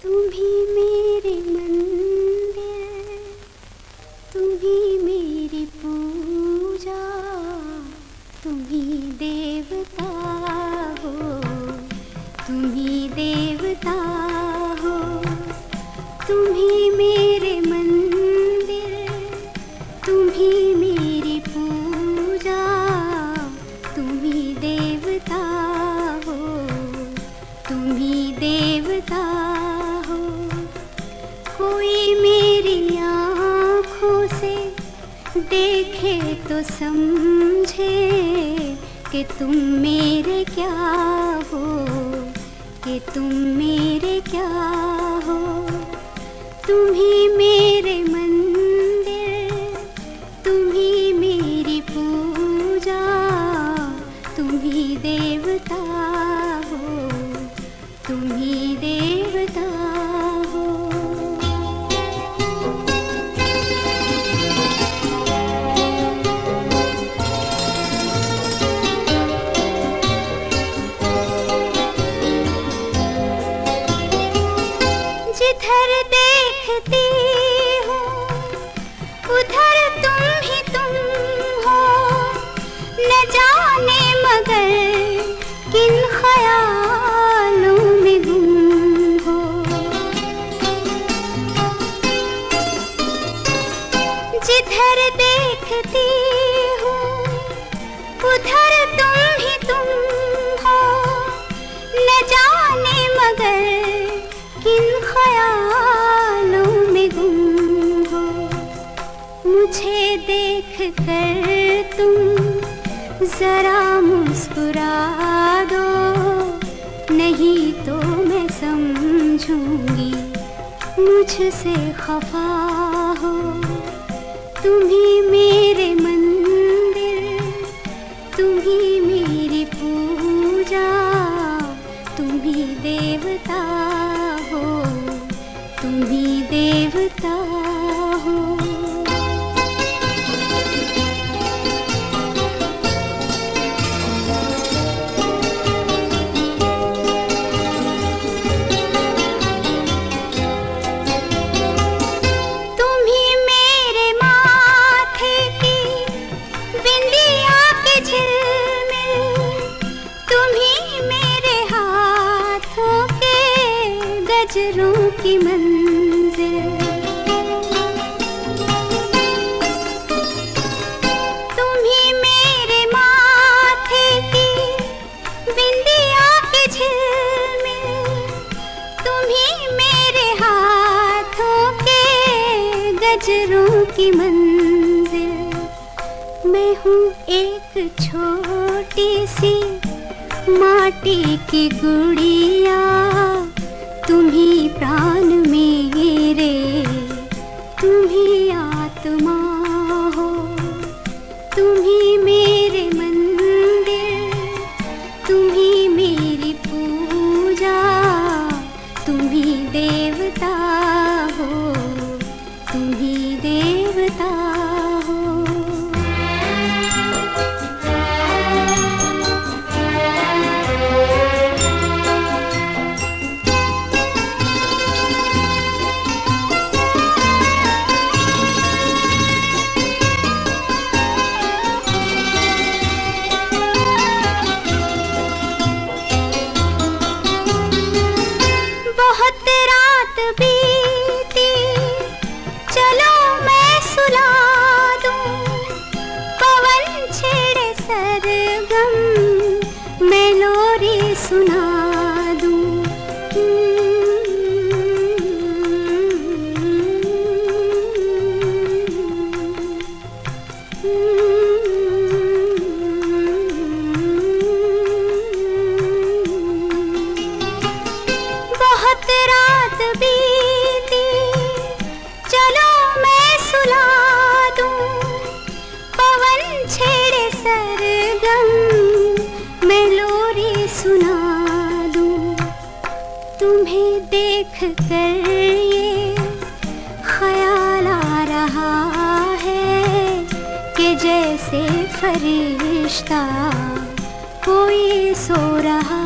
तुम ही मेरे मंदिर, तुम ही मेरी पूजा, तुम ही देवता हो, तुम ही देवता हो। तुम ही मेरे मंदिर, तुम ही मेरी पूजा, तुम ही देवता हो, तुम ही देवता हो। कोई मेरी आँखों से देखे तो समझे कि तुम मेरे क्या हो, कि तुम मेरे क्या हो। तुम ही मेरे मंदिर, तुम ही मेरी पूजा, तुम ही देवता हो, तुम ही देवता हो। जिधर देखती हूँ उधर तुम हो, न जाने मगर किन ख्यालों में गुम हो। जिधर देखती हूँ उधर तुम हो, न जाने मगर किन ख्यालों में गुम हो। मुझे देख कर तुम जरा मुस्कुरा दो, नहीं तो मैं समझूंगी मुझसे खफा हो। तुम ही मेरे मंदिर, तुम ही मेरी पूजा, तुम ही देवता हो, तुम ही देवता हो। तुम ही मेरे माथे की बिंदिया के झिलमिल, तुम ही मेरे हाथों के गजरों की मंजिल। तुम ही मेरे माथे की बिंदिया के झिलमिल, तुम ही मेरे हाथों के गजरों की मंजिल। मैं हूँ एक छोटी सी माटी की गुड़िया, तुम ही प्राण मेरे, तुम ही आत्मा हो। तुम ही मेरे मंदिर, तुम ही मेरी पूजा, तुम ही देवता हो, तुम ही देवता हो। बहुत रात बीती, चलो मैं सुला दूं, पवन छेड़े सरगम, मैं लोरी सुना दूं। बहुत रात बीती, चलो मैं सुला दूं, पवन छेड़े सरगम, मैं लोरी सुना दूं। तुम्हें देख कर ये ख्याल आ रहा है कि जैसे फरिश्ता कोई सो रहा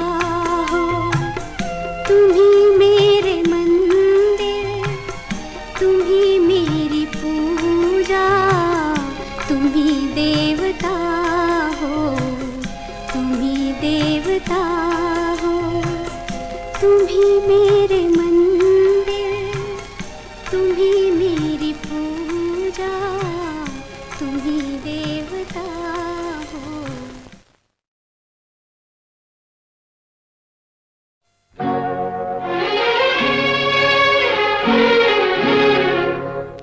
हो। तुम ही मेरे मन ही मेरे मंदिर, तुम ही मेरी पूजा, तुम ही देवता हो।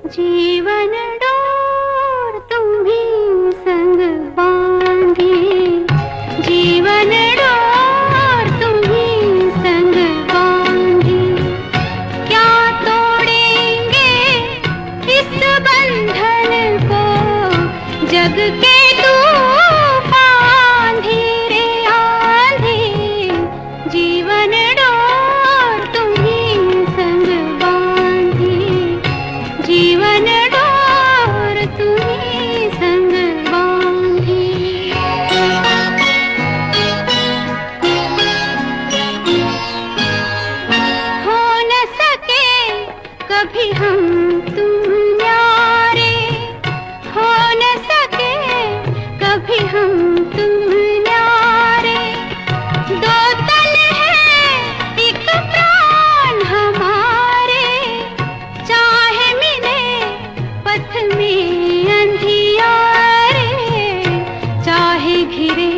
जीवन डोर तुम्ही संग बांधी, जीवन डोर तुम्ही संग बांधी, क्या तोड़ेंगे इस बंधन को, जग के तूफान धीरे आंधी, जीवन डोर तुम्ही संग बांधी, जीवन डोर तुम्ही संग बांधी। हो न सके कभी हम तुम न्यारे, हो न सके कभी हम तुम न्यारे, दो तन है एक प्राण हमारे, चाहे मिले पथ में अंधियारे, चाहे घिरे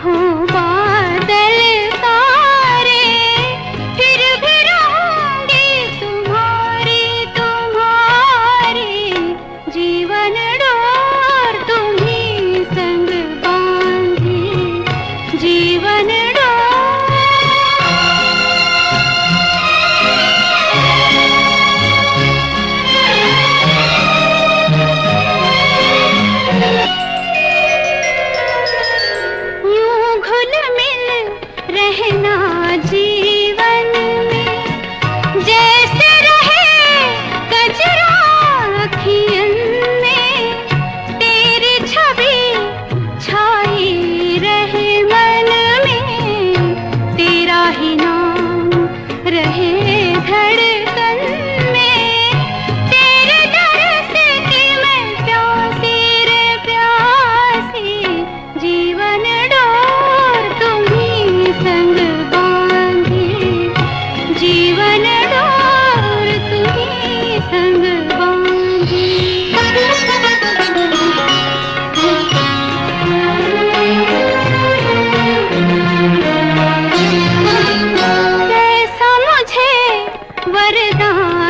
हो बादल तारे, फिर भी रहूंगी तुम्हारी तुम्हारी, जीवन डोर तुम्ही संग बांधी, जीवन यूं घुल मिल रहना जीवन में, जैसे रहे कजरा अखियन में, तेरी छवि छाई रहे मन में, तेरा ही नाम रहे धड़कन में, तेरे दर से कि मैं प्यासी रे प्यासी, जीवन डोर तुम्ही संग बांधी, जीवन डोर तुम्ही संग बांधी। कैसा मुझे वरदान